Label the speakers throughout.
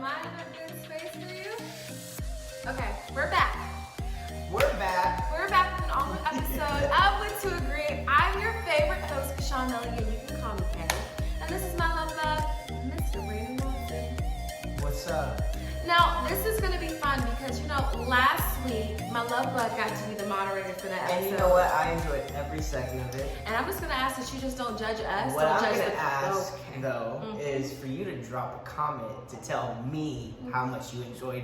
Speaker 1: I in a good space for you? Okay, we're back.
Speaker 2: We're back.
Speaker 1: We're back with an all-new episode of With To Agree. I'm your favorite host, Kashawn Melly, and you can call me Kay. And this is my love, Mr. Brandon Wilson.
Speaker 2: What's up?
Speaker 1: Now, this is going to be fun because, last week, my love bug got to be the moderator for that episode.
Speaker 2: And you know what? I enjoyed every second of it.
Speaker 1: And I'm just going to ask that you just don't judge us.
Speaker 2: What
Speaker 1: don't
Speaker 2: I'm
Speaker 1: judge
Speaker 2: going to ask,
Speaker 1: okay.
Speaker 2: though, is for you to drop a comment to tell me how much you enjoyed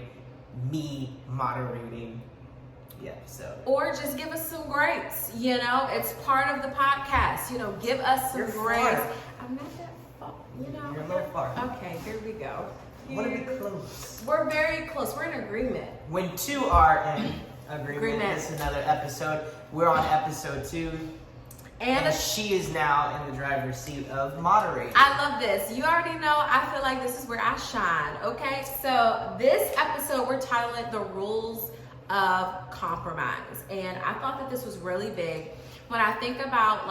Speaker 2: me moderating the episode.
Speaker 1: Or just give us some grapes. It's part of the podcast. Give us some
Speaker 2: You're
Speaker 1: grapes.
Speaker 2: far.
Speaker 1: I'm not that far,
Speaker 2: You're a little far.
Speaker 1: Okay, here we go.
Speaker 2: What are we close?
Speaker 1: We're very close. We're in agreement.
Speaker 2: When two are in agreement, this is another episode. We're on episode 2. And she is now in the driver's seat of moderating.
Speaker 1: I love this. You already know, I feel like this is where I shine, okay? So this episode, we're titling it The Rules of Compromise. And I thought that this was really big. When I think about,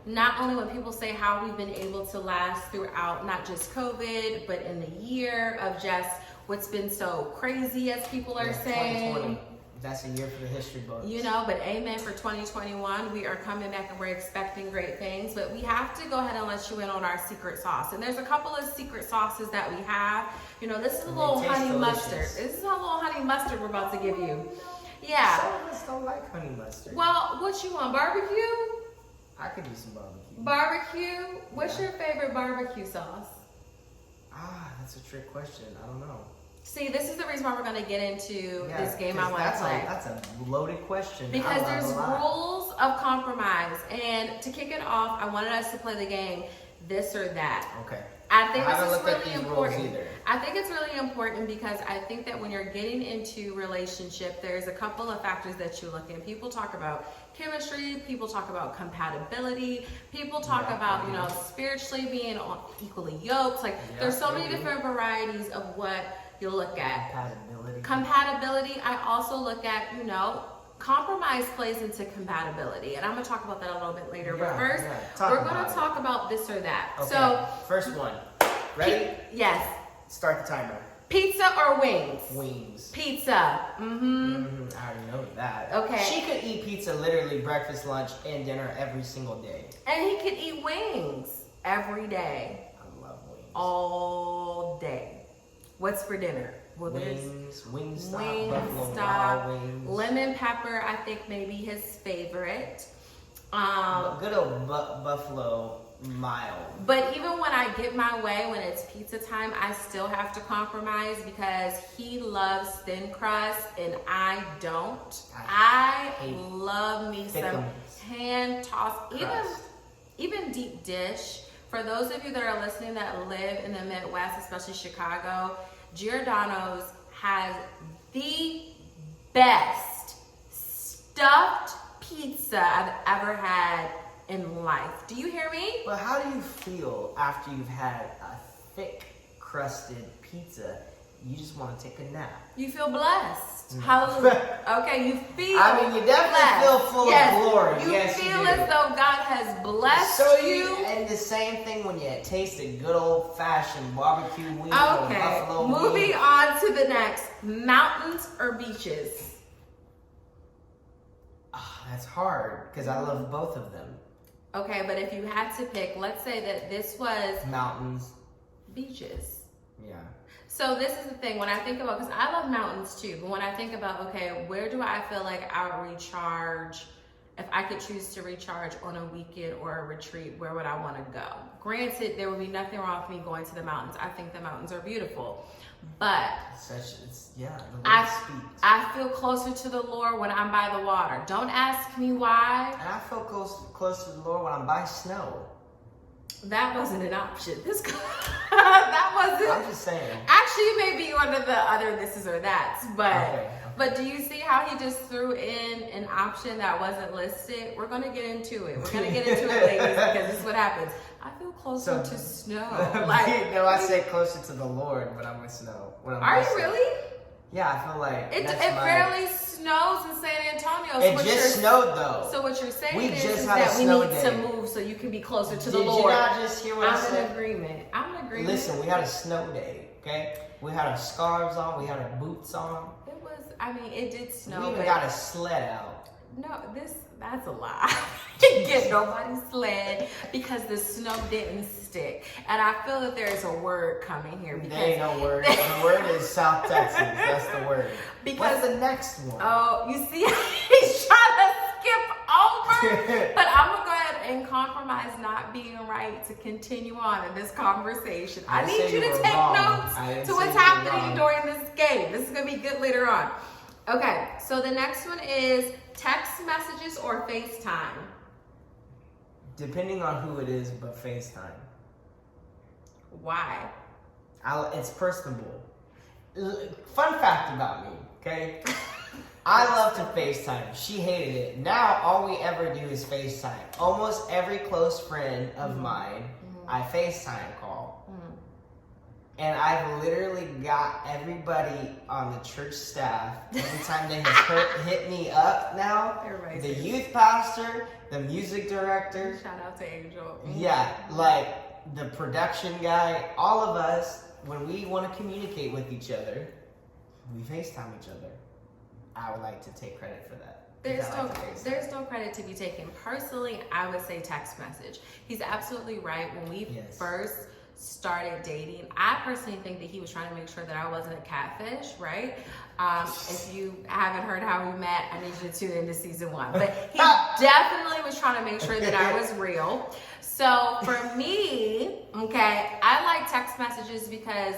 Speaker 1: not only when people say how we've been able to last throughout not just COVID, but in the year of just what's been so crazy, as people are saying.
Speaker 2: 2020. That's a year for the history books.
Speaker 1: But amen for 2021. We are coming back and we're expecting great things. But we have to go ahead and let you in on our secret sauce. And there's a couple of secret sauces that we have. This is a little honey mustard. This is a little honey mustard we're about to give you. Yeah.
Speaker 2: Some of us don't like honey mustard.
Speaker 1: Well, what you want? Barbecue?
Speaker 2: I could do some barbecue.
Speaker 1: Barbecue? What's your favorite barbecue sauce?
Speaker 2: That's a trick question. I don't know.
Speaker 1: See, this is the reason why we're going to get into this game I want to play.
Speaker 2: That's a loaded question.
Speaker 1: Because there's rules of compromise. And to kick it off, I wanted us to play the game this or that.
Speaker 2: Okay.
Speaker 1: I think
Speaker 2: this
Speaker 1: is really important.
Speaker 2: Either.
Speaker 1: I think it's really important because I think that when you're getting into relationship, there's a couple of factors that you look at. People talk about chemistry, people talk about compatibility, people talk about, spiritually being equally yoked. There's so many different varieties of what you look at. Compatibility, I also look at, compromise plays into compatibility. And I'm going to talk about that a little bit later. But first, we're going to talk about this or that.
Speaker 2: Okay.
Speaker 1: So,
Speaker 2: first one. Ready?
Speaker 1: Yes.
Speaker 2: Start the timer.
Speaker 1: Pizza or wings?
Speaker 2: Wings.
Speaker 1: Pizza.
Speaker 2: I already know that.
Speaker 1: Okay.
Speaker 2: She could eat pizza literally breakfast, lunch, and dinner every single day.
Speaker 1: And he could eat wings every day.
Speaker 2: I love wings.
Speaker 1: All day. What's for dinner? Well,
Speaker 2: Wingstop, Buffalo Wild Wings.
Speaker 1: Lemon pepper, I think maybe his favorite.
Speaker 2: Good old Buffalo Mild.
Speaker 1: But even when I get my way, when it's pizza time, I still have to compromise because he loves thin crust and I don't. I love me some hand tossed, even deep dish. For those of you that are listening that live in the Midwest, especially Chicago, Giordano's has the best stuffed pizza I've ever had in life. Do you hear me?
Speaker 2: But how do you feel after you've had a thick crusted pizza? You just want to take a nap.
Speaker 1: You feel blessed. Hallelujah. Okay, you feel
Speaker 2: you definitely feel full of glory.
Speaker 1: You feel as though God has blessed you.
Speaker 2: And the same thing when you taste a good old fashioned barbecue wing or buffalo
Speaker 1: moving on to the next. Mountains or beaches?
Speaker 2: That's hard because I love both of them.
Speaker 1: Okay, but if you had to pick, let's say that this was
Speaker 2: mountains,
Speaker 1: beaches.
Speaker 2: Yeah.
Speaker 1: So this is the thing, when I think about, because I love mountains too, but when I think about, okay, where do I feel like I would recharge? If I could choose to recharge on a weekend or a retreat, where would I want to go? Granted, there would be nothing wrong with me going to the mountains. I think the mountains are beautiful. But I feel closer to the Lord when I'm by the water. Don't ask me why.
Speaker 2: And I feel close to the Lord when I'm by snow.
Speaker 1: That wasn't an option. That wasn't.
Speaker 2: I'm just saying.
Speaker 1: Actually, it may be one of the other thises or that's, but but do you see how he just threw in an option that wasn't listed? We're gonna get into it. We're gonna get into it, ladies, because this is what happens. I feel closer to snow.
Speaker 2: I say closer to the Lord when I'm with snow.
Speaker 1: Are you really?
Speaker 2: Yeah, I feel like
Speaker 1: it rarely snows in San Antonio.
Speaker 2: It just snowed though.
Speaker 1: So what you're saying is that we need to move so you can be closer to the Lord.
Speaker 2: Did you not just hear what I said?
Speaker 1: I'm in agreement.
Speaker 2: Listen, we had a snow day. Okay? We had our scarves on, we had our boots on.
Speaker 1: It did snow.
Speaker 2: We even got a sled out.
Speaker 1: No, that's a lie. Didn't get nobody's sled because the snow didn't stick. And I feel that there's a word coming here.
Speaker 2: There ain't no word. The word is South Texas. That's the word.
Speaker 1: Because
Speaker 2: what's the next one?
Speaker 1: Oh, you see, he's trying to skip over. But I'm going to go ahead and compromise not being right to continue on in this conversation. I need you to take notes to what's happening during this game. This is going to be good later on. Okay, so the next one is text messages or FaceTime?
Speaker 2: Depending on who it is, but FaceTime.
Speaker 1: Why?
Speaker 2: It's personable. Fun fact about me, okay? I love to FaceTime. She hated it. Now, all we ever do is FaceTime. Almost every close friend of mine, I FaceTime call. And I've literally got everybody on the church staff, every time they have hit me up now, the youth pastor, the music director.
Speaker 1: Shout out to Angel.
Speaker 2: Yeah, like the production guy, all of us, when we want to communicate with each other, we FaceTime each other. I would like to take credit for that.
Speaker 1: There's no credit to be taken. Personally, I would say text message. He's absolutely right. When we first started dating, I personally think that he was trying to make sure that I wasn't a catfish, right? If you haven't heard how we met, I need you to tune into season 1. But he definitely was trying to make sure that I was real. So for me, okay, I like text messages because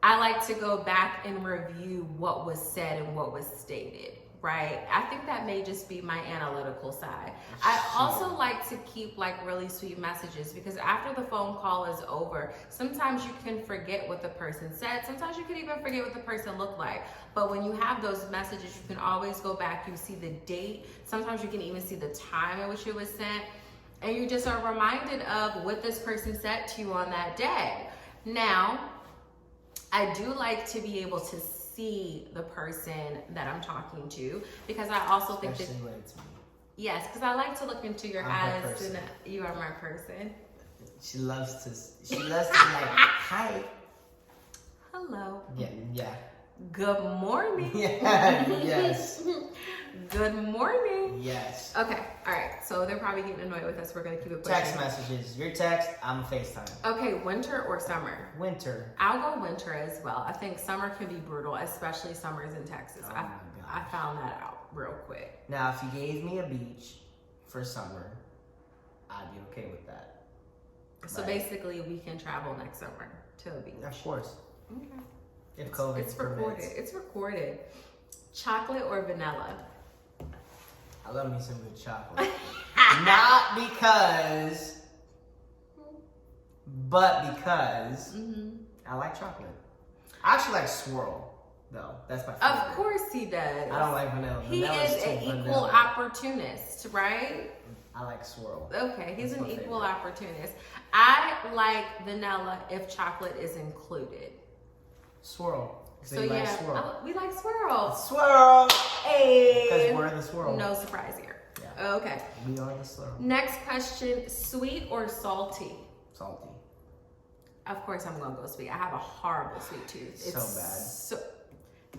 Speaker 1: I like to go back and review what was said and what was stated. Right? I think that may just be my analytical side. I also like to keep like really sweet messages because after the phone call is over, sometimes you can forget what the person said. Sometimes you can even forget what the person looked like. But when you have those messages, you can always go back. You see the date. Sometimes you can even see the time in which it was sent. And you just are reminded of what this person said to you on that day. Now, I do like to be able to see the person that I'm talking to because I also think that
Speaker 2: when it's me.
Speaker 1: Yes, because I like to look into your eyes and you are my person.
Speaker 2: She loves to be like, hi.
Speaker 1: Hello.
Speaker 2: Yeah.
Speaker 1: Good morning.
Speaker 2: Yeah, yes.
Speaker 1: Good morning.
Speaker 2: Yes.
Speaker 1: Okay, all right. So they're probably getting annoyed with us. We're going to keep it pushing.
Speaker 2: Text messages. Your text, I'm a FaceTime.
Speaker 1: Okay, winter or summer?
Speaker 2: Winter.
Speaker 1: I'll go winter as well. I think summer can be brutal, especially summers in Texas.
Speaker 2: Oh my gosh.
Speaker 1: I found that out real quick.
Speaker 2: Now, if you gave me a beach for summer, I'd be okay with that.
Speaker 1: So basically, we can travel next summer to a beach.
Speaker 2: Of course.
Speaker 1: Okay.
Speaker 2: If COVID
Speaker 1: It's recorded.
Speaker 2: permits.
Speaker 1: It's recorded. Chocolate or vanilla?
Speaker 2: I love me some good chocolate. Not because, but because I like chocolate. I actually like swirl, though. That's my favorite.
Speaker 1: Of course he does.
Speaker 2: I don't like vanilla.
Speaker 1: He
Speaker 2: Vanilla's
Speaker 1: is an
Speaker 2: too
Speaker 1: equal
Speaker 2: vanilla.
Speaker 1: opportunist, right?
Speaker 2: I like swirl.
Speaker 1: Okay, he's
Speaker 2: That's
Speaker 1: an
Speaker 2: my
Speaker 1: equal
Speaker 2: favorite.
Speaker 1: opportunist. I like vanilla if chocolate is included.
Speaker 2: Swirl.
Speaker 1: So yeah,
Speaker 2: swirl.
Speaker 1: we like swirl.
Speaker 2: Swirl!
Speaker 1: Hey!
Speaker 2: Because we're the swirl.
Speaker 1: No surprise here.
Speaker 2: Yeah.
Speaker 1: Okay.
Speaker 2: We are the swirl.
Speaker 1: Next question, sweet or salty?
Speaker 2: Salty.
Speaker 1: Of course I'm gonna go sweet. I have a horrible sweet tooth.
Speaker 2: So bad.
Speaker 1: So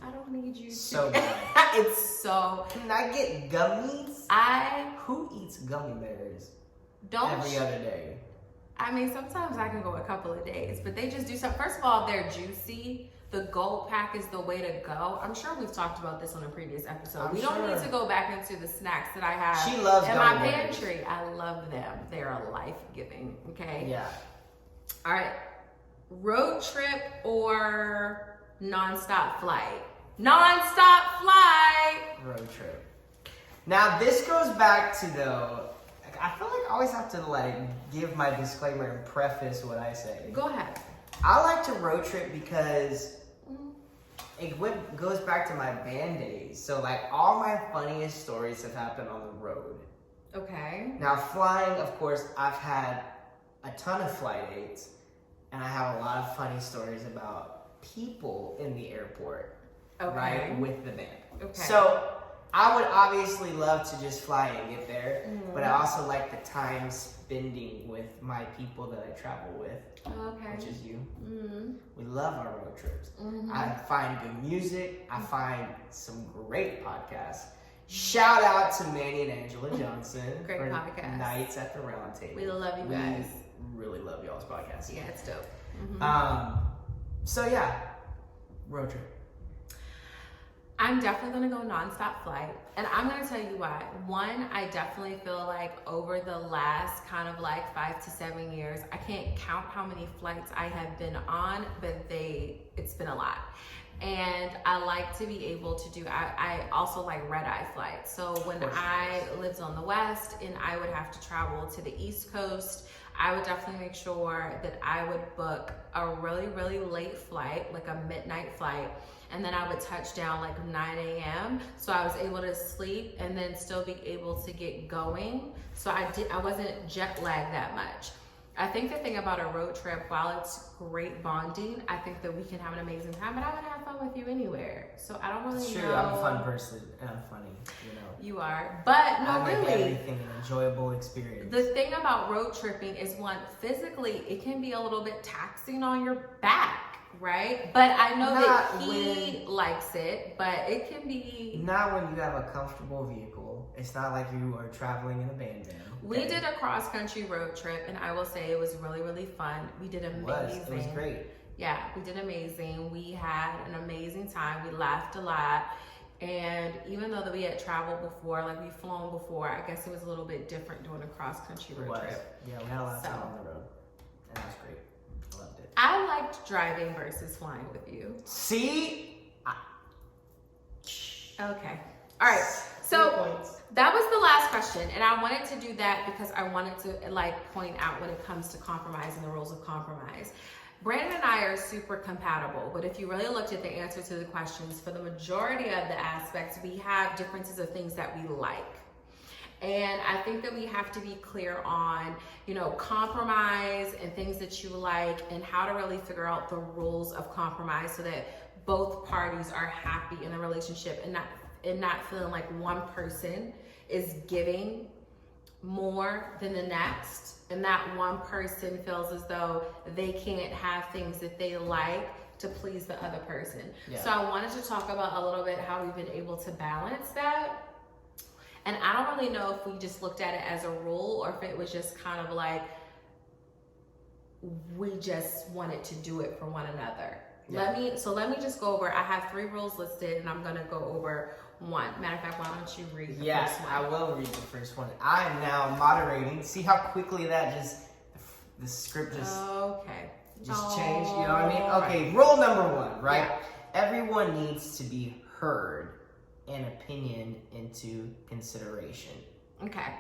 Speaker 1: I don't need you to.
Speaker 2: So bad.
Speaker 1: It's so.
Speaker 2: Can I get gummies? Who eats gummy bears every other day?
Speaker 1: I mean, sometimes I can go a couple of days, but they just do something. First of all, they're juicy. The gold pack is the way to go. I'm sure we've talked about this on a previous episode. We don't need to go back into the snacks that I have
Speaker 2: She loves
Speaker 1: in my
Speaker 2: gummy bears.
Speaker 1: pantry. I love them. They're a life-giving, okay?
Speaker 2: Yeah.
Speaker 1: All right. Road trip or nonstop flight? Nonstop flight!
Speaker 2: Road trip. Now, this goes back to, though, I feel like I always have to, like, give my disclaimer and preface what I say.
Speaker 1: Go ahead.
Speaker 2: I like to road trip because it goes back to my band days. So, like, all my funniest stories have happened on the road.
Speaker 1: Okay.
Speaker 2: Now, flying, of course, I've had a ton of flight dates, and I have a lot of funny stories about people in the airport,
Speaker 1: Okay.
Speaker 2: right, with the band.
Speaker 1: Okay.
Speaker 2: So, I would obviously love to just fly and get there, but I also like the time spending with my people that I travel with, which is you. We love our road trips. I find good music. I find some great podcasts. Shout out to Manny and Angela Johnson
Speaker 1: Great
Speaker 2: for
Speaker 1: podcast.
Speaker 2: Nights at the Round Table.
Speaker 1: We love you guys.
Speaker 2: We really love y'all's podcast.
Speaker 1: Yeah, it's dope.
Speaker 2: So yeah, road trip.
Speaker 1: I'm definitely gonna go nonstop flight, and I'm gonna tell you why. One, I definitely feel like over the last kind of like 5 to 7 years, I can't count how many flights I have been on, but it's been a lot. And I like to be able to do, I also like red-eye flights. So when I lived on the West and I would have to travel to the East Coast, I would definitely make sure that I would book a really, really late flight, like a midnight flight. And then I would touch down like 9 a.m. So I was able to sleep and then still be able to get going. So I wasn't jet lagged that much. I think the thing about a road trip, while it's great bonding, I think that we can have an amazing time, but I would have fun with you anywhere. So I don't really know.
Speaker 2: It's true, I'm a fun person and I'm funny, you know.
Speaker 1: You are, but no,
Speaker 2: I make
Speaker 1: really.
Speaker 2: everything an enjoyable experience.
Speaker 1: The thing about road tripping is, one, physically, it can be a little bit taxing on your back, right? But I know that he likes it, but it can be.
Speaker 2: Not when you have a comfortable vehicle. It's not like you are traveling in a van.
Speaker 1: We did a cross-country road trip, and I will say it was really, really fun. We did amazing.
Speaker 2: It was great.
Speaker 1: Yeah, we did amazing. We had an amazing time. We laughed a lot. And even though that we had traveled before, like we've flown before, I guess it was a little bit different doing a cross-country road trip.
Speaker 2: Yeah, we had a lot of time on the road. And that was great. I loved it.
Speaker 1: I liked driving versus flying with you.
Speaker 2: See?
Speaker 1: Okay. All right. So that was the last question, and I wanted to do that because I wanted to like point out when it comes to compromise and the rules of compromise. Brandon and I are super compatible, but if you really looked at the answer to the questions, for the majority of the aspects, we have differences of things that we like. And I think that we have to be clear on, compromise and things that you like and how to really figure out the rules of compromise so that both parties are happy in a relationship and not feeling like one person is giving more than the next, and that one person feels as though they can't have things that they like to please the other person. Yeah. So I wanted to talk about a little bit how we've been able to balance that. And I don't really know if we just looked at it as a rule or if it was just kind of like we just wanted to do it for one another. Yeah. Let me just go over. I have 3 rules listed, and I'm gonna go over one. Matter of fact, why don't you read the first one?
Speaker 2: I will read the first one. I am now moderating. See how quickly the script just changed. You know what I mean? Okay, rule number 1, right? Yeah. Everyone needs to be heard and opinion into consideration.
Speaker 1: Okay.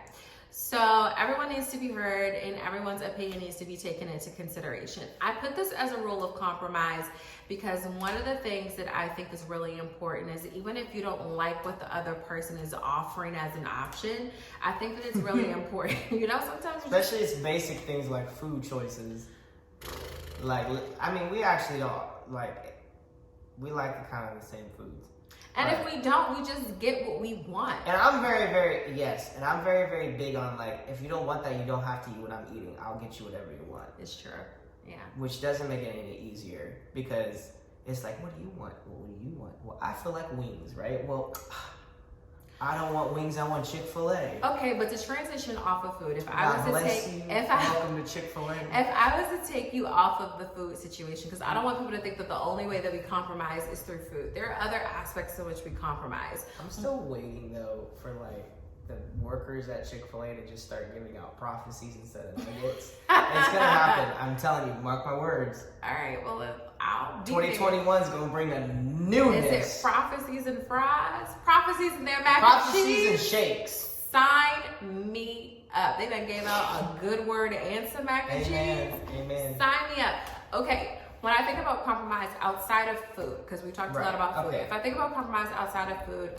Speaker 1: So everyone needs to be heard and everyone's opinion needs to be taken into consideration. I put this as a rule of compromise because one of the things that I think is really important is even if you don't like what the other person is offering as an option, I think that it's really important. Sometimes
Speaker 2: especially it's basic things like food choices. Like, I mean, we actually don't we like kind of the same foods.
Speaker 1: And if we don't, we just get what we want.
Speaker 2: And I'm very, very, I'm very, very big on if you don't want that, you don't have to eat what I'm eating. I'll get you whatever you want.
Speaker 1: It's true. Yeah.
Speaker 2: Which doesn't make it any easier because it's like, what do you want? Well, what do you want? Well, I feel like wings, right? Well, I don't want wings. I want Chick-fil-A.
Speaker 1: Okay, but to transition off of food,
Speaker 2: welcome to Chick-fil-A.
Speaker 1: If I was to take you off of the food situation, because I don't want people to think that the only way that we compromise is through food. There are other aspects in which we compromise.
Speaker 2: I'm still waiting though for the workers at Chick-fil-A to just start giving out prophecies instead of nuggets. It's gonna happen. I'm telling you, mark my words.
Speaker 1: All right, well,
Speaker 2: 2021 is gonna bring a newness.
Speaker 1: Is it prophecies and fries? Prophecies and their mac
Speaker 2: prophecies
Speaker 1: and cheese?
Speaker 2: And shakes.
Speaker 1: Sign me up. They done gave out a good word and some mac and cheese.
Speaker 2: Amen.
Speaker 1: Sign me up. Okay. When I think about compromise outside of food, because we talked a lot about food. If I think about compromise outside of food,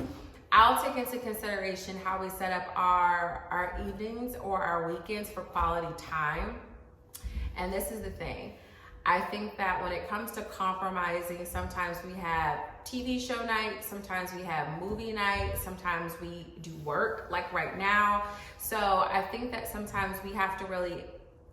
Speaker 1: I'll take into consideration how we set up our evenings or our weekends for quality time. And this is the thing. I think that when it comes to compromising, sometimes we have TV show night, sometimes we have movie night, sometimes we do work, like right now. So I think that sometimes we have to really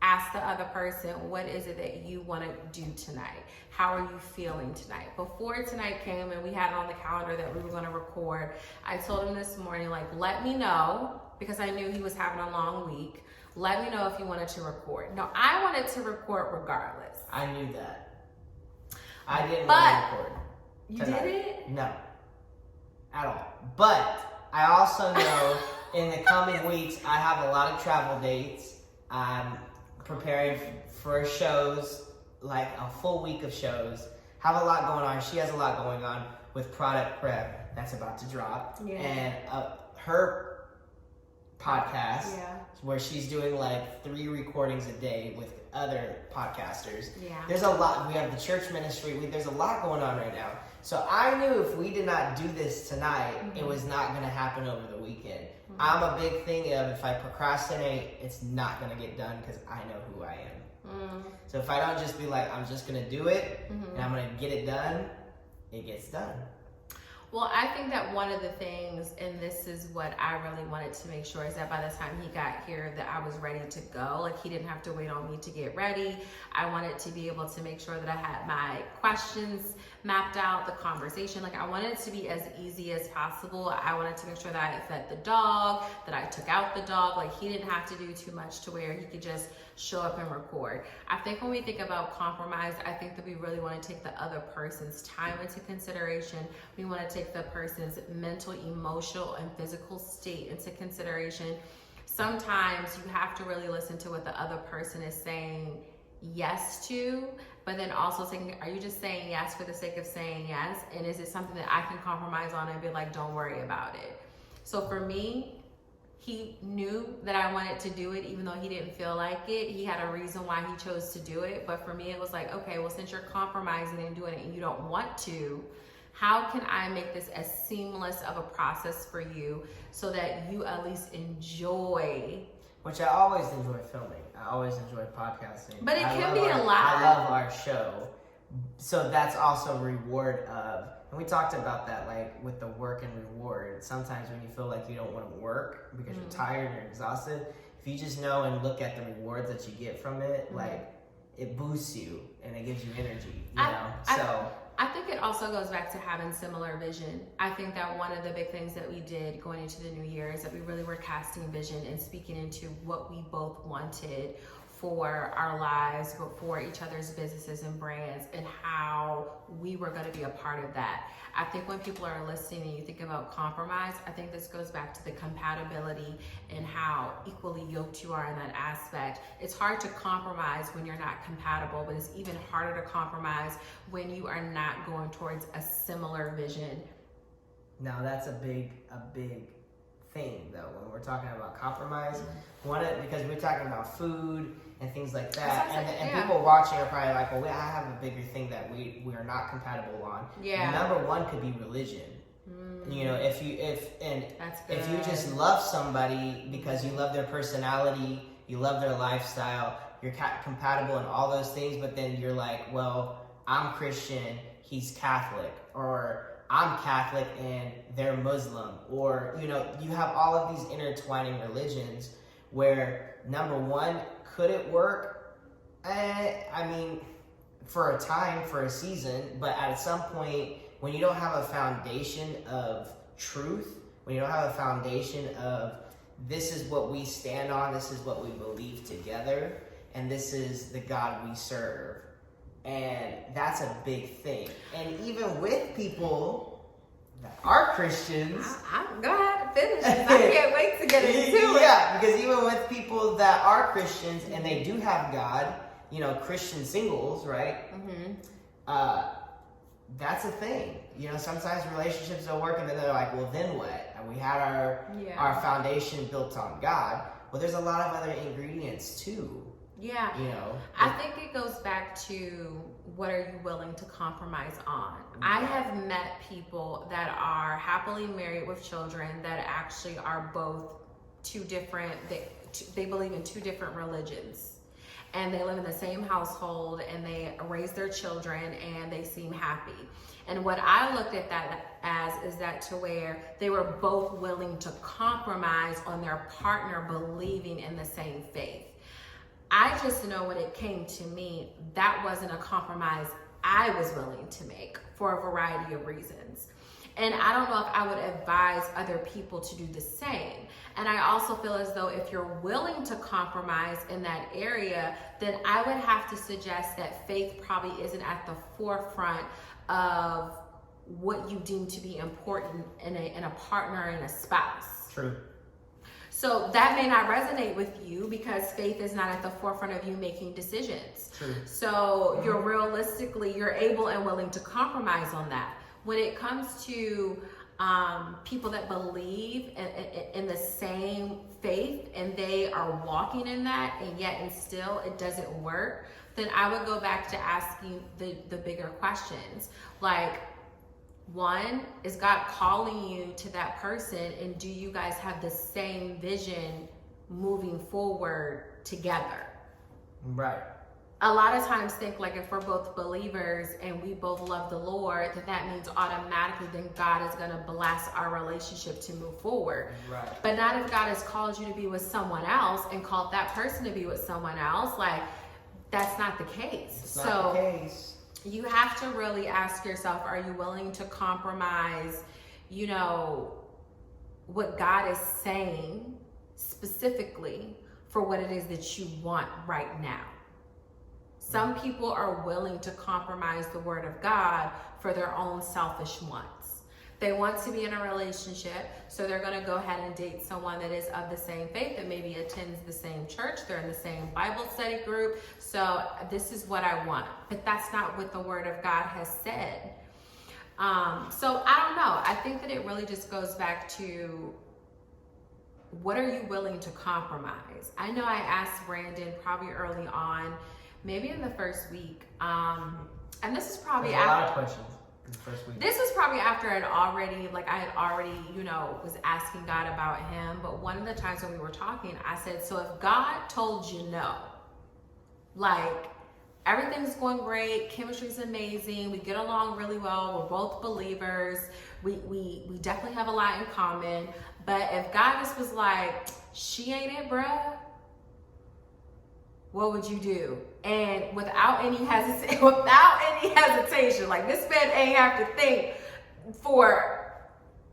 Speaker 1: ask the other person, what is it that you want to do tonight? How are you feeling tonight? Before tonight came and we had it on the calendar that we were going to record, I told him this morning, like, let me know, because I knew he was having a long week. Let me know if you wanted to record. No, I wanted to record regardless.
Speaker 2: I knew that. I didn't want to record.
Speaker 1: You didn't?
Speaker 2: No. At all. But I also know in the coming weeks, I have a lot of travel dates. I'm preparing for shows, like a full week of shows. Have a lot going on. She has a lot going on with product prep that's about to drop.
Speaker 1: Yeah.
Speaker 2: And her podcast, where she's doing like 3 recordings a day with other podcasters.
Speaker 1: Yeah.
Speaker 2: There's a lot. We have the church ministry. There's a lot going on right now. So I knew if we did not do this tonight, it was not going to happen over the weekend. I'm a big thing of if I procrastinate, it's not going to get done because I know who I am. So if I don't just be like, I'm just going to do it and I'm going to get it done, it gets done.
Speaker 1: Well, I think that one of the things, and this is what I really wanted to make sure, is that by the time he got here that I was ready to go. Like, he didn't have to wait on me to get ready. I wanted to be able to make sure that I had my questions mapped out, the conversation. Like, I wanted it to be as easy as possible. I wanted to make sure that I fed the dog, that I took out the dog. Like, he didn't have to do too much to where he could just show up and record. I think when we think about compromise, I think that we really want to take the other person's time into consideration. We want to take the person's mental, emotional, and physical state into consideration. Sometimes you have to really listen to what the other person is saying yes to, but then also saying, are you just saying yes for the sake of saying yes? And is it something that I can compromise on and be like, don't worry about it? So for me, he knew that I wanted to do it, even though he didn't feel like it. He had a reason why he chose to do it. But for me, it was like, okay, well, since you're compromising and doing it and you don't want to, how can I make this as seamless of a process for you so that you at least enjoy?
Speaker 2: Which I always enjoy filming. I always enjoy podcasting.
Speaker 1: But it can be a lot.
Speaker 2: I love our show. So that's also a reward of, and we talked about that, like with the work and reward. Sometimes when you feel like you don't want to work because you're tired and you're exhausted, if you just know and look at the rewards that you get from it, like it boosts you and it gives you energy, you know?
Speaker 1: I think it also goes back to having similar vision. I think that one of the big things that we did going into the new year is that we really were casting vision and speaking into what we both wanted for our lives, but for each other's businesses and brands, and how we were going to be a part of that. I think when people are listening and you think about compromise, I think this goes back to the compatibility and how equally yoked you are in that aspect. It's hard to compromise when you're not compatible, but it's even harder to compromise when you are not going towards a similar vision.
Speaker 2: Now that's a big thing though when we're talking about compromise. Because we're talking about food and things like that, and people watching are probably like, well, I have a bigger thing that we are not compatible on.
Speaker 1: Yeah.
Speaker 2: Number one could be religion. You know, if you just love somebody because you love their personality, you love their lifestyle, you're compatible in all those things, but then you're like, well, I'm Christian, he's Catholic, or I'm Catholic and they're Muslim, or, you know, you have all of these intertwining religions where, number one, could it work? I mean, for a time, for a season, but at some point, when you don't have a foundation of truth, when you don't have a foundation of this is what we stand on, this is what we believe together, and this is the God we serve. And that's a big thing. And even with people that are Christians.
Speaker 1: Go ahead, finish. I can't wait to get into it.
Speaker 2: Yeah, because even with people that are Christians and they do have God, you know, Christian singles, right? That's a thing. You know, sometimes relationships don't work and then they're like, well, then what? And we had our foundation built on God. Well, there's a lot of other ingredients too.
Speaker 1: Yeah.
Speaker 2: You know,
Speaker 1: I think it goes back to what are you willing to compromise on? I have met people that are happily married with children that actually are both two different, they believe in two different religions. and they live in the same household and they raise their children and they seem happy. And what I looked at that as is that to where they were both willing to compromise on their partner believing in the same faith. I just know when it came to me, that wasn't a compromise I was willing to make for a variety of reasons. And I don't know if I would advise other people to do the same. And I also feel as though if you're willing to compromise in that area, then I would have to suggest that faith probably isn't at the forefront of what you deem to be important in a partner and a spouse.
Speaker 2: True.
Speaker 1: So that may not resonate with you because faith is not at the forefront of you making decisions.
Speaker 2: True.
Speaker 1: So you're able and willing to compromise on that. When it comes to people that believe in the same faith and they are walking in that and yet and still it doesn't work, then I would go back to asking the bigger questions. Like, one, is God calling you to that person, and do you guys have the same vision moving forward together?
Speaker 2: Right.
Speaker 1: A lot of times think like if we're both believers and we both love the Lord, that means automatically then God is going to bless our relationship to move forward.
Speaker 2: Right.
Speaker 1: But not if God has called you to be with someone else and called that person to be with someone else. Like, that's not the case.
Speaker 2: It's not the case.
Speaker 1: You have to really ask yourself, are you willing to compromise, what God is saying specifically for what it is that you want right now? Some people are willing to compromise the word of God for their own selfish wants. They want to be in a relationship, so they're going to go ahead and date someone that is of the same faith, that maybe attends the same church, they're in the same Bible study group. So this is what I want. But that's not what the word of God has said. So I don't know. I think that it really just goes back to, what are you willing to compromise? I know I asked Brandon probably early on, maybe in the first week. And this is probably
Speaker 2: There's a lot of questions in the first week.
Speaker 1: This was probably after I had already was asking God about him. But one of the times when we were talking, I said, so if God told you no, like everything's going great, chemistry's amazing, we get along really well, we're both believers, we definitely have a lot in common, but if God just was like, she ain't it, bruh, what would you do? And without any hesitation, like this man ain't have to think for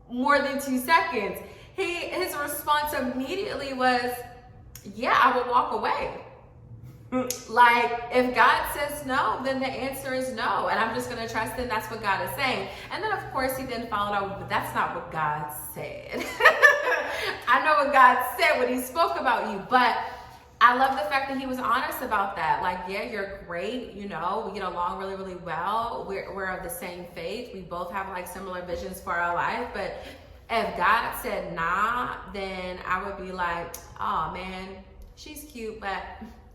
Speaker 1: more than 2 seconds. His response immediately was, yeah, I would walk away. Like, if God says no, then the answer is no. And I'm just going to trust him. That's what God is saying. And then, of course, he then followed up, but that's not what God said. I know what God said when he spoke about you, but I love the fact that he was honest about that. Like, yeah, you're great. We get along really, really well. We're of the same faith. We both have like similar visions for our life. But if God said nah, then I would be like, oh man, she's cute, but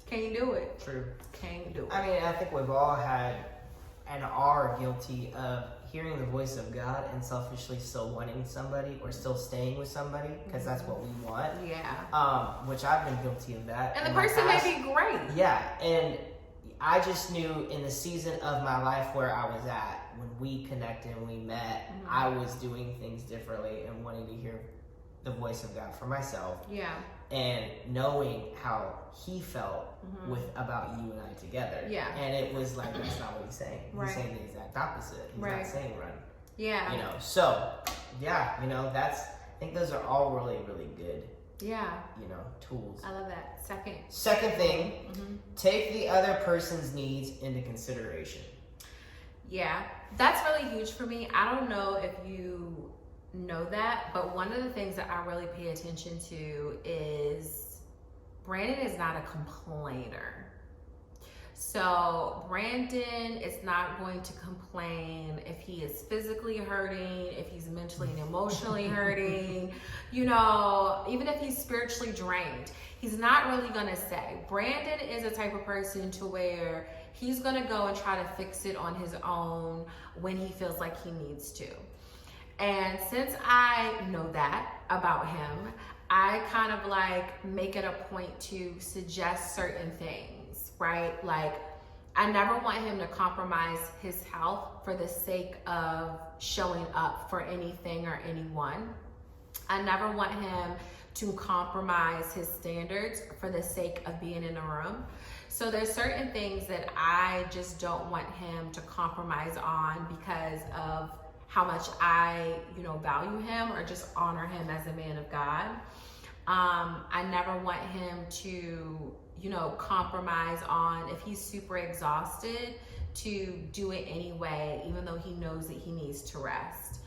Speaker 1: can you do it?
Speaker 2: True.
Speaker 1: Can you do it?
Speaker 2: I mean, I think we've all had and are guilty of hearing the voice of God and selfishly still wanting somebody or still staying with somebody because that's what we want.
Speaker 1: Yeah.
Speaker 2: Which I've been guilty of that.
Speaker 1: And the person may be great.
Speaker 2: Yeah. And I just knew in the season of my life where I was at, when we connected and we met, I was doing things differently and wanting to hear the voice of God for myself.
Speaker 1: Yeah.
Speaker 2: And knowing how he felt about you and I together.
Speaker 1: Yeah.
Speaker 2: And it was like, that's not what he's saying. He's saying the exact opposite. He's not saying run.
Speaker 1: Yeah.
Speaker 2: So, yeah, I think those are all really, really good.
Speaker 1: Yeah.
Speaker 2: Tools.
Speaker 1: I love that.
Speaker 2: Second thing, take the other person's needs into consideration.
Speaker 1: Yeah. That's really huge for me. I don't know if you know that, but one of the things that I really pay attention to is Brandon is not a complainer. So Brandon is not going to complain if he is physically hurting, if he's mentally and emotionally hurting, even if he's spiritually drained. He's not really going to say. Brandon is a type of person to where he's going to go and try to fix it on his own when he feels like he needs to. And since I know that about him, I kind of like make it a point to suggest certain things, right? Like, I never want him to compromise his health for the sake of showing up for anything or anyone. I never want him to compromise his standards for the sake of being in a room. So there's certain things that I just don't want him to compromise on because of how much I, value him or just honor him as a man of God. I never want him to, compromise on if he's super exhausted to do it anyway, even though he knows that he needs to rest.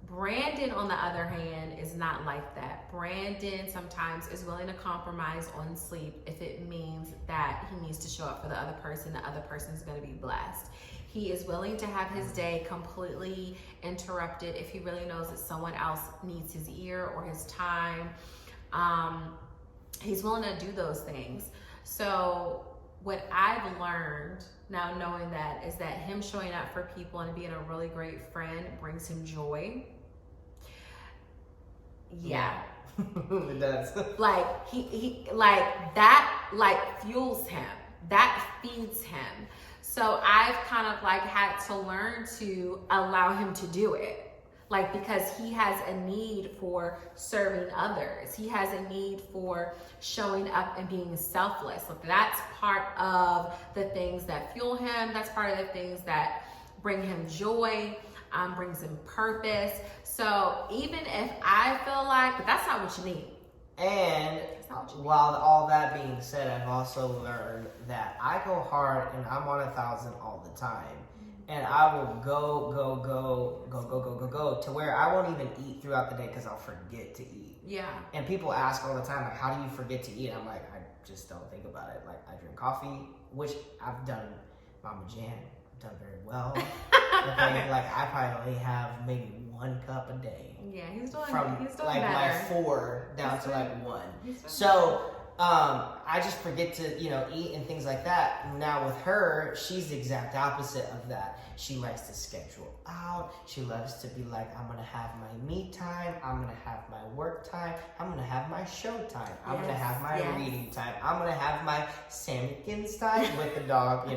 Speaker 1: Brandon, on the other hand, is not like that. Brandon sometimes is willing to compromise on sleep if it means that he needs to show up for the other person, the other person's going to be blessed. He is willing to have his day completely interrupted if he really knows that someone else needs his ear or his time. He's willing to do those things. So what I've learned now, knowing that, is that him showing up for people and being a really great friend brings him joy. Yeah.
Speaker 2: It does.
Speaker 1: Like he like that fuels him. That feeds him. So I've kind of like had to learn to allow him to do it. Like, because he has a need for serving others. He has a need for showing up and being selfless. Like, that's part of the things that fuel him. That's part of the things that bring him joy, brings him purpose. So even if I feel like, but that's not what you need.
Speaker 2: And while all that being said, I've also learned that I go hard and I'm on 1,000 all the time. And I will go to where I won't even eat throughout the day because I'll forget to eat.
Speaker 1: Yeah.
Speaker 2: And people ask all the time, like, how do you forget to eat? I'm like, I just don't think about it. Like, I drink coffee, which I've done, Mama Jan, I've done very well. Okay, like, I probably only have maybe 1 cup a day.
Speaker 1: Yeah, he's doing
Speaker 2: like
Speaker 1: better.
Speaker 2: My 4 down to like 1. So I just forget to, eat and things like that. Now with her, she's the exact opposite of that. She likes to schedule out. She loves to be like, I'm going to have my me time. I'm going to have my work time. I'm going to have my show time. I'm going to have my reading time. I'm going to have my Sammykins time with the dog,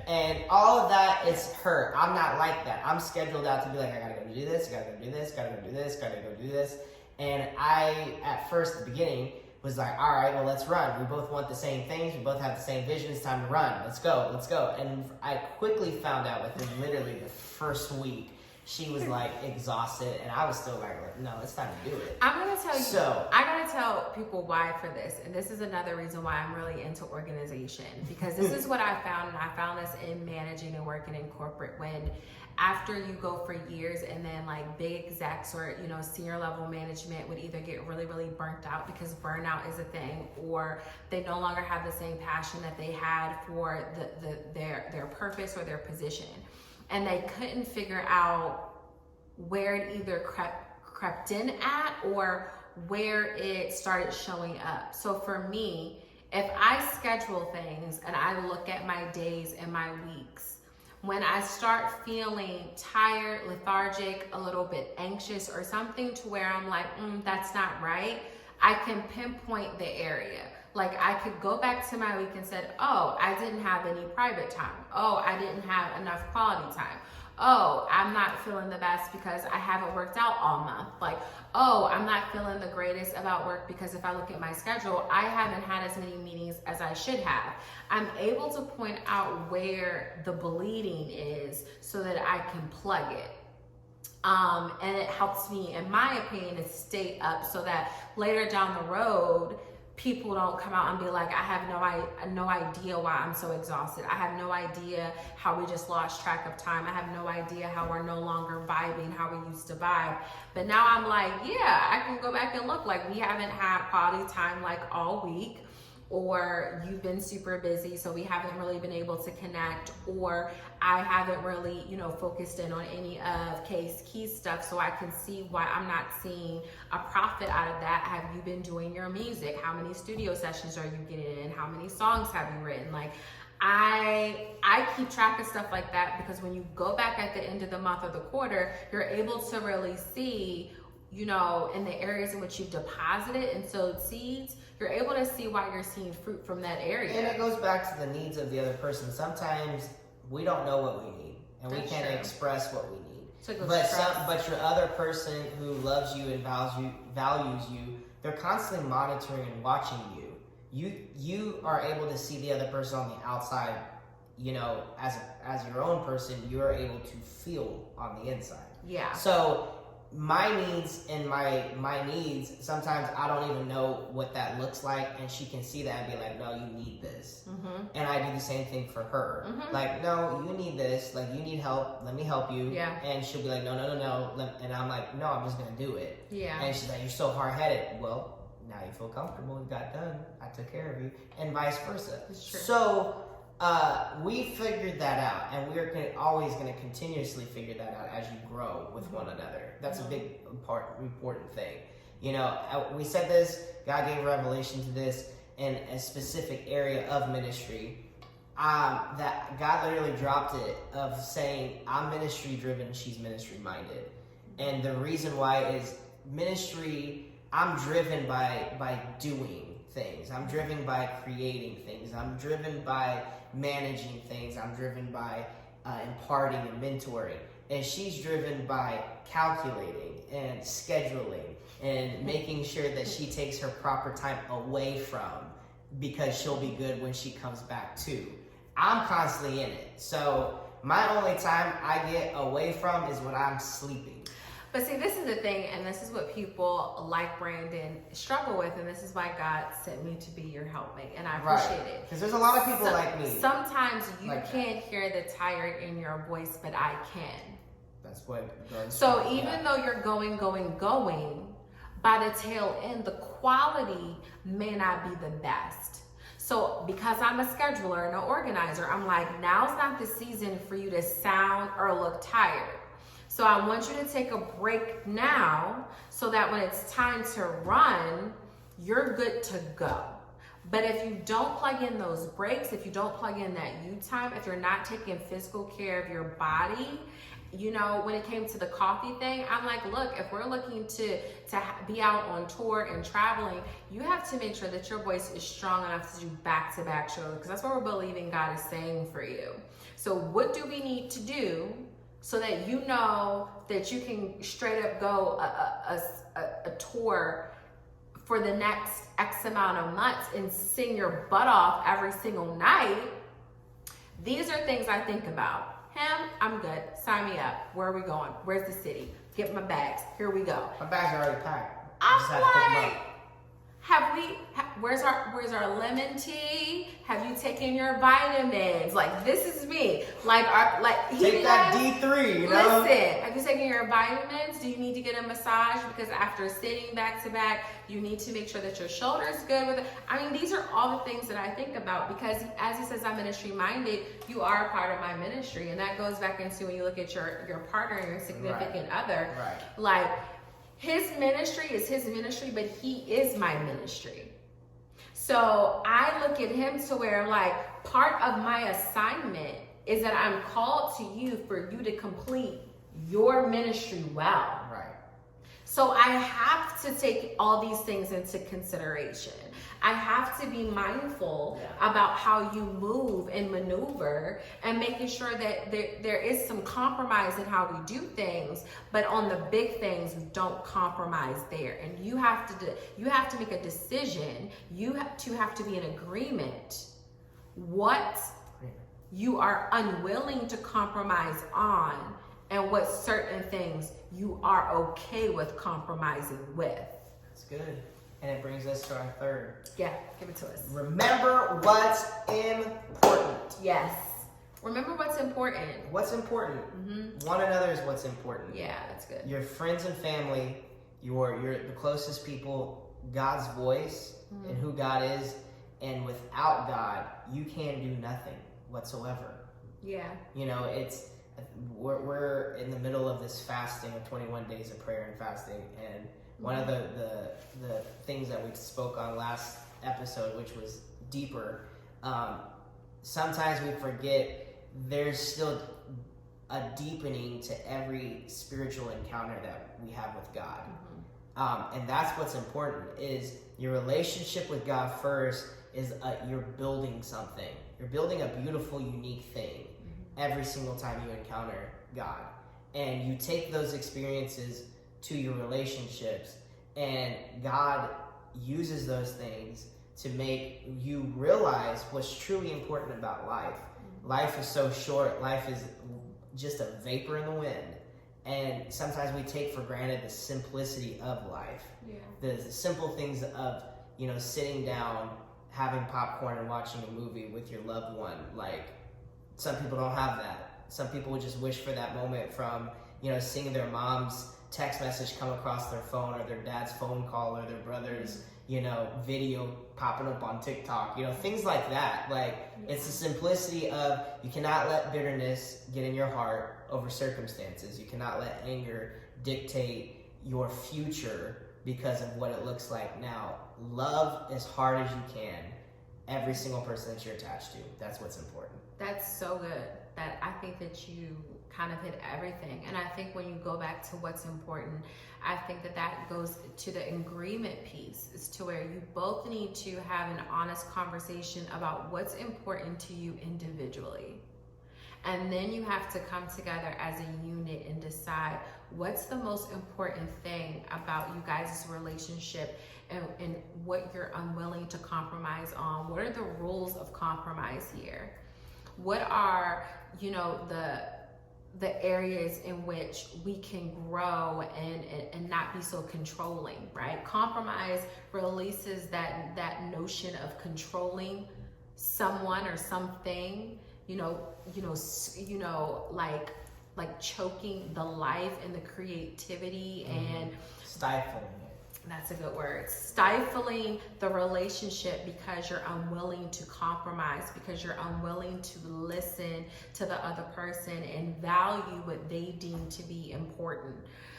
Speaker 2: And all of that is her. I'm not like that. I'm scheduled out to be like, I got to go do this, got to go do this, got to go do this, got to go do this. And I, at first, at the beginning, was like, all right, well, let's run. We both want the same things. We both have the same vision. It's time to run. Let's go. And I quickly found out within literally the first week, she was like exhausted, and I was still like, no, it's time to do it.
Speaker 1: I'm gonna tell people why for this, and this is another reason why I'm really into organization, because this is what I found, and I found this in managing and working in corporate. When after you go for years and then like big execs or senior level management would either get really, really burnt out because burnout is a thing, or they no longer have the same passion that they had for their purpose or their position, and they couldn't figure out where it either crept in at or where it started showing up. So for me, if I schedule things and I look at my days and my weeks, when I start feeling tired, lethargic, a little bit anxious or something to where I'm like, that's not right, I can pinpoint the area. Like, I could go back to my week and said, oh, I didn't have any private time. Oh, I didn't have enough quality time. Oh, I'm not feeling the best because I haven't worked out all month. Like, oh, I'm not feeling the greatest about work because if I look at my schedule, I haven't had as many meetings as I should have. I'm able to point out where the bleeding is so that I can plug it. And it helps me, in my opinion, to stay up so that later down the road, people don't come out and be like, I have no idea why I'm so exhausted. I have no idea how we just lost track of time. I have no idea how we're no longer vibing how we used to vibe. But now I'm like, yeah, I can go back and look, like, we haven't had quality time like all week, or you've been super busy, so we haven't really been able to connect, or I haven't really, focused in on any of key stuff, so I can see why I'm not seeing a profit out of that. Have you been doing your music? How many studio sessions are you getting in? How many songs have you written? Like, I keep track of stuff like that, because when you go back at the end of the month or the quarter, you're able to really see you know, in the areas in which you've deposited and sowed seeds, you're able to see why you're seeing fruit from that area.
Speaker 2: And it goes back to the needs of the other person. Sometimes we don't know what we need, and we can't express what we need.
Speaker 1: So
Speaker 2: but your other person who loves you and values you, they're constantly monitoring and watching you. You are able to see the other person on the outside, you know, as your own person, you're able to feel on the inside.
Speaker 1: Yeah.
Speaker 2: So my needs and my needs, sometimes I don't even know what that looks like, and she can see that and be like, no, you need this. And I do the same thing for her. Like, no, you need this, like, you need help, let me help you.
Speaker 1: Yeah.
Speaker 2: And she'll be like, no, and I'm like, no, I'm just gonna do it.
Speaker 1: Yeah.
Speaker 2: And she's like, you're so hard-headed. Well, now you feel comfortable, you got done, I took care of you, and vice versa.
Speaker 1: It's true.
Speaker 2: So we figured that out, and we're always going to continuously figure that out as you grow with one another. That's a big important thing. You know, we said this, God gave revelation to this in a specific area of ministry. That God literally dropped it of saying, I'm ministry driven, she's ministry minded. And the reason why is ministry, I'm driven by doing things. I'm driven by creating things. I'm driven by managing things. I'm driven by imparting and mentoring. And she's driven by calculating and scheduling and making sure that she takes her proper time away from, because she'll be good when she comes back too. I'm constantly in it. So my only time I get away from is when I'm sleeping.
Speaker 1: But see, this is the thing, and this is what people like Brandon struggle with, and this is why God sent me to be your helpmate, and I appreciate it.
Speaker 2: Because there's a lot of people like me.
Speaker 1: Sometimes you can't hear the tired in your voice, but I can.
Speaker 2: That's what goes.
Speaker 1: So even though you're going, by the tail end, the quality may not be the best. So because I'm a scheduler and an organizer, I'm like, now's not the season for you to sound or look tired. So I want you to take a break now so that when it's time to run, you're good to go. But if you don't plug in those breaks, if you don't plug in that you time, if you're not taking physical care of your body, you know, when it came to the coffee thing, I'm like, look, if we're looking to be out on tour and traveling, you have to make sure that your voice is strong enough to do back-to-back shows, because that's what we're believing God is saying for you. So what do we need to do so that you know that you can straight up go a tour for the next X amount of months and sing your butt off every single night? These are things I think about. Him, I'm good. Sign me up. Where are we going? Where's the city? Get my bags. Here we go.
Speaker 2: My bags are already packed.
Speaker 1: I'm like, where's our lemon tea? Have you taken your vitamins? Like, this is me.
Speaker 2: Take that D3, you know?
Speaker 1: Listen, have you taken your vitamins? Do you need to get a massage? Because after sitting back to back, you need to make sure that your shoulder's good with it. I mean, these are all the things that I think about, because as he says, I'm ministry minded. You are a part of my ministry. And that goes back into when you look at your partner and your significant other.
Speaker 2: Right.
Speaker 1: Like, his ministry is his ministry, but he is my ministry. So I look at him to where, like, part of my assignment is that I'm called to you for you to complete your ministry well.
Speaker 2: Right.
Speaker 1: So I have to take all these things into consideration. I have to be mindful about how you move and maneuver, and making sure that there is some compromise in how we do things, but on the big things, don't compromise there. And you have to make a decision. You have to be in agreement what you are unwilling to compromise on, and what certain things you are okay with compromising with.
Speaker 2: That's good. And it brings us to our third.
Speaker 1: Yeah, give it to us.
Speaker 2: Remember what's important.
Speaker 1: Yes. Remember what's important.
Speaker 2: What's important? Mm-hmm. One another is what's important.
Speaker 1: Yeah, that's good.
Speaker 2: Your friends and family, your the closest people, God's voice, and who God is. And without God, you can do nothing whatsoever.
Speaker 1: Yeah.
Speaker 2: You know, we're in the middle of this fasting of 21 days of prayer and fasting, and one of the things that we spoke on last episode, which was deeper, sometimes we forget there's still a deepening to every spiritual encounter that we have with God. And that's what's important, is your relationship with God first is you're building something. You're building a beautiful, unique thing every single time you encounter God. And you take those experiences to your relationships, and God uses those things to make you realize what's truly important about life. Life is so short. Life is just a vapor in the wind. And sometimes we take for granted the simplicity of life.
Speaker 1: Yeah.
Speaker 2: The simple things of, sitting down, having popcorn and watching a movie with your loved one. Like, some people don't have that. Some people would just wish for that moment from, seeing their mom's text message come across their phone, or their dad's phone call, or their brother's, video popping up on TikTok, things like that. Like, it's the simplicity of, you cannot let bitterness get in your heart over circumstances. You cannot let anger dictate your future because of what it looks like now. Love as hard as you can every single person that you're attached to. That's what's important.
Speaker 1: That's so good. That I think that you kind of hit everything. And I think when you go back to what's important, I think that goes to the agreement piece, is to where you both need to have an honest conversation about what's important to you individually. And then you have to come together as a unit and decide what's the most important thing about you guys' relationship, and what you're unwilling to compromise on. What are the rules of compromise here? What are, the areas in which we can grow and not be so controlling, right? Compromise releases that notion of controlling someone or something, like choking the life and the creativity and
Speaker 2: stifling it.
Speaker 1: That's a good word. Stifling the relationship because you're unwilling to compromise, because you're unwilling to listen to the other person and value what they deem to be important.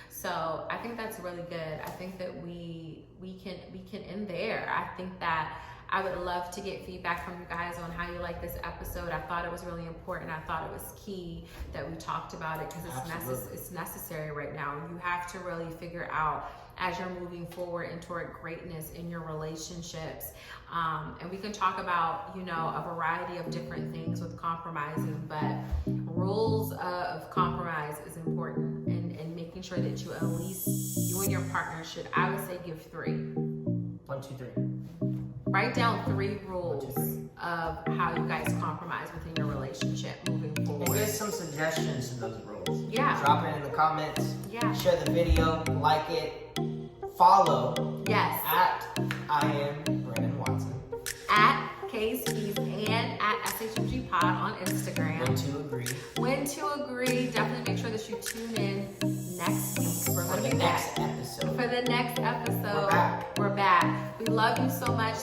Speaker 1: So I think that's really good. I think that we can end there. I think that I would love to get feedback from you guys on how you like this episode. I thought it was really important. I thought it was key that we talked about it, because it's necessary right now. You have to really figure out, as you're moving forward and toward greatness in your relationships. And we can talk about, a variety of different things with compromising, but rules of compromise is important, and making sure that you, at least you and your partner should, I would say, give 3.
Speaker 2: 1, 2, 3.
Speaker 1: Write down 3 rules of how you guys compromise within your relationship moving forward.
Speaker 2: And give some suggestions to those rules.
Speaker 1: Yeah.
Speaker 2: Drop it in the comments.
Speaker 1: Yeah.
Speaker 2: Share the video. Like it. Follow.
Speaker 1: Yes.
Speaker 2: At I am Brandon Watson.
Speaker 1: At KSPs and at SHMG Pod on Instagram.
Speaker 2: When to agree.
Speaker 1: Definitely make sure that you tune in next week. We're going to be back.
Speaker 2: For the next episode.
Speaker 1: For the next episode. We're back. We love you so much.